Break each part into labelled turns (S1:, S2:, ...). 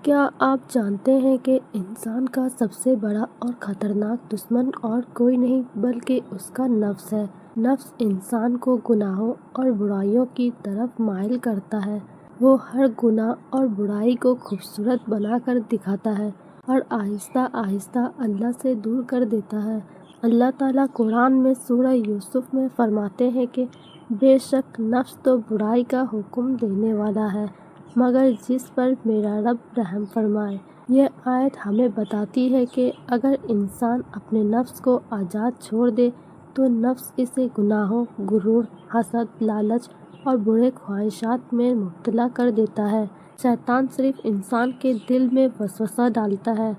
S1: کیا آپ جانتے ہیں کہ انسان کا سب سے بڑا اور خطرناک دشمن اور کوئی نہیں بلکہ اس کا نفس ہے۔ نفس انسان کو گناہوں اور برائیوں کی طرف مائل کرتا ہے۔ وہ ہر گناہ اور برائی کو خوبصورت بنا کر دکھاتا ہے اور آہستہ آہستہ اللہ سے دور کر دیتا ہے۔ اللہ تعالیٰ قرآن میں سورہ یوسف میں فرماتے ہیں کہ بے شک نفس تو برائی کا حکم دینے والا ہے مگر جس پر میرا رب رحم فرمائے۔ یہ آیت ہمیں بتاتی ہے کہ اگر انسان اپنے نفس کو آزاد چھوڑ دے تو نفس اسے گناہوں، غرور، حسد، لالچ اور برے خواہشات میں مبتلا کر دیتا ہے۔ شیطان صرف انسان کے دل میں وسوسہ ڈالتا ہے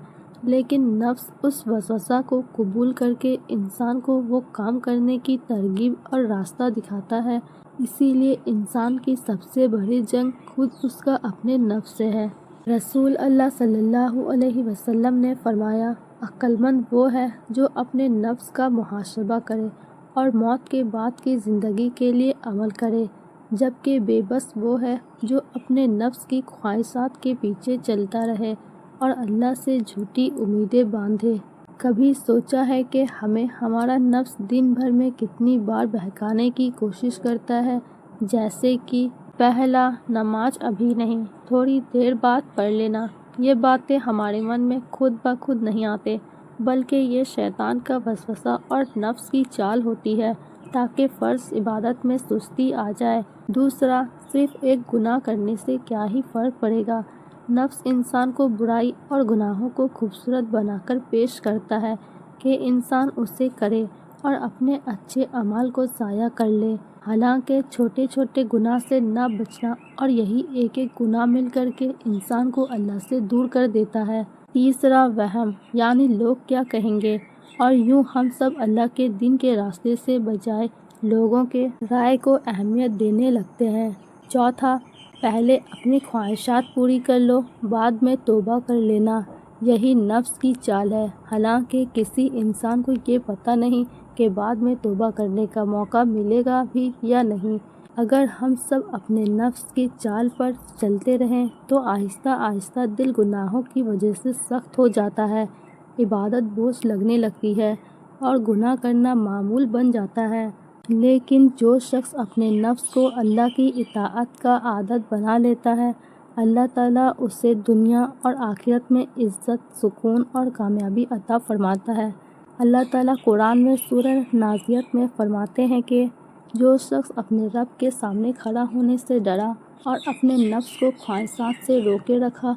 S1: لیکن نفس اس وسوسہ کو قبول کر کے انسان کو وہ کام کرنے کی ترغیب اور راستہ دکھاتا ہے۔ اسی لیے انسان کی سب سے بڑی جنگ خود اس کا اپنے نفس سے ہے۔ رسول اللہ صلی اللہ علیہ وسلم نے فرمایا، عقل مند وہ ہے جو اپنے نفس کا محاسبہ کرے اور موت کے بعد کی زندگی کے لیے عمل کرے، جبکہ بے بس وہ ہے جو اپنے نفس کی خواہشات کے پیچھے چلتا رہے اور اللہ سے جھوٹی امیدیں باندھے۔ کبھی سوچا ہے کہ ہمیں ہمارا نفس دن بھر میں کتنی بار بہکانے کی کوشش کرتا ہے، جیسے کہ پہلا، نماز ابھی نہیں، تھوڑی دیر بعد پڑھ لینا۔ یہ باتیں ہمارے من میں خود بخود نہیں آتے بلکہ یہ شیطان کا وسوسہ اور نفس کی چال ہوتی ہے تاکہ فرض عبادت میں سستی آ جائے۔ دوسرا، صرف ایک گناہ کرنے سے کیا ہی فرق پڑے گا۔ نفس انسان کو برائی اور گناہوں کو خوبصورت بنا کر پیش کرتا ہے کہ انسان اسے کرے اور اپنے اچھے اعمال کو ضائع کر لے۔ حالانکہ چھوٹے چھوٹے گناہ سے نہ بچنا اور یہی ایک ایک گناہ مل کر کے انسان کو اللہ سے دور کر دیتا ہے۔ تیسرا، وہم، یعنی لوگ کیا کہیں گے، اور یوں ہم سب اللہ کے دین کے راستے سے بجائے لوگوں کے رائے کو اہمیت دینے لگتے ہیں۔ چوتھا، پہلے اپنی خواہشات پوری کر لو، بعد میں توبہ کر لینا۔ یہی نفس کی چال ہے، حالانکہ کسی انسان کو یہ پتہ نہیں کہ بعد میں توبہ کرنے کا موقع ملے گا بھی یا نہیں۔ اگر ہم سب اپنے نفس کی چال پر چلتے رہیں تو آہستہ آہستہ دل گناہوں کی وجہ سے سخت ہو جاتا ہے، عبادت بوجھ لگنے لگتی ہے اور گناہ کرنا معمول بن جاتا ہے۔ لیکن جو شخص اپنے نفس کو اللہ کی اطاعت کا عادت بنا لیتا ہے، اللہ تعالیٰ اسے دنیا اور آخرت میں عزت، سکون اور کامیابی عطا فرماتا ہے۔ اللہ تعالیٰ قرآن میں سورہ نازعات میں فرماتے ہیں کہ جو شخص اپنے رب کے سامنے کھڑا ہونے سے ڈرا اور اپنے نفس کو خواہشات سے روکے رکھا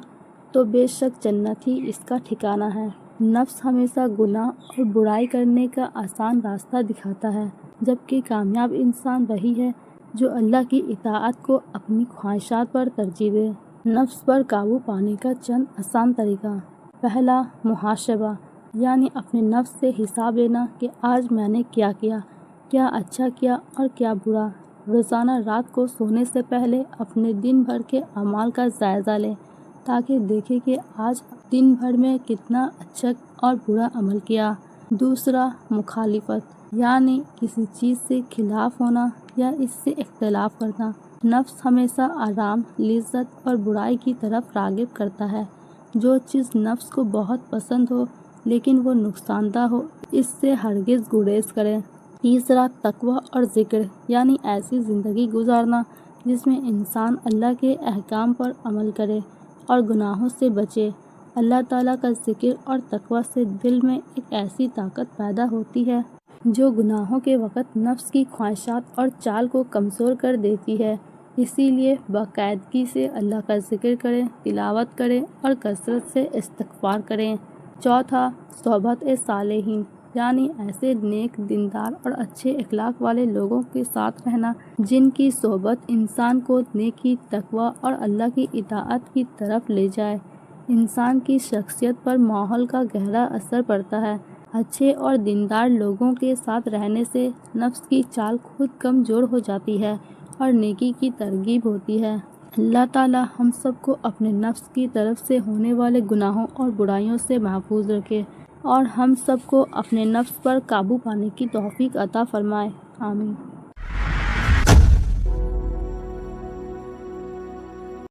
S1: تو بے شک جنت ہی اس کا ٹھکانہ ہے۔ نفس ہمیشہ گناہ اور برائی کرنے کا آسان راستہ دکھاتا ہے، جبکہ کامیاب انسان وہی ہے جو اللہ کی اطاعت کو اپنی خواہشات پر ترجیح دے۔ نفس پر قابو پانے کا چند آسان طریقہ۔ پہلا، محاسبہ، یعنی اپنے نفس سے حساب لینا کہ آج میں نے کیا کیا، کیا اچھا کیا اور کیا برا۔ روزانہ رات کو سونے سے پہلے اپنے دن بھر کے اعمال کا جائزہ لیں تاکہ دیکھیں کہ آج دن بھر میں کتنا اچھا اور برا عمل کیا۔ دوسرا، مخالفت، یعنی کسی چیز سے خلاف ہونا یا اس سے اختلاف کرنا۔ نفس ہمیشہ آرام، لذت اور برائی کی طرف راغب کرتا ہے۔ جو چیز نفس کو بہت پسند ہو لیکن وہ نقصان دہ ہو، اس سے ہرگز گریز کریں۔ تیسرا، تقویٰ اور ذکر، یعنی ایسی زندگی گزارنا جس میں انسان اللہ کے احکام پر عمل کرے اور گناہوں سے بچے۔ اللہ تعالیٰ کا ذکر اور تقویٰ سے دل میں ایک ایسی طاقت پیدا ہوتی ہے جو گناہوں کے وقت نفس کی خواہشات اور چال کو کمزور کر دیتی ہے۔ اسی لیے باقاعدگی سے اللہ کا ذکر کریں، تلاوت کریں اور کثرت سے استغفار کریں۔ چوتھا، صحبت صالحین، یعنی ایسے نیک، دیندار اور اچھے اخلاق والے لوگوں کے ساتھ رہنا جن کی صحبت انسان کو نیکی، تقویٰ اور اللہ کی اطاعت کی طرف لے جائے۔ انسان کی شخصیت پر ماحول کا گہرا اثر پڑتا ہے۔ اچھے اور دیندار لوگوں کے ساتھ رہنے سے نفس کی چال خود کمزور ہو جاتی ہے اور نیکی کی ترغیب ہوتی ہے۔ اللہ تعالیٰ ہم سب کو اپنے نفس کی طرف سے ہونے والے گناہوں اور برائیوں سے محفوظ رکھے اور ہم سب کو اپنے نفس پر قابو پانے کی توفیق عطا فرمائے۔ آمین۔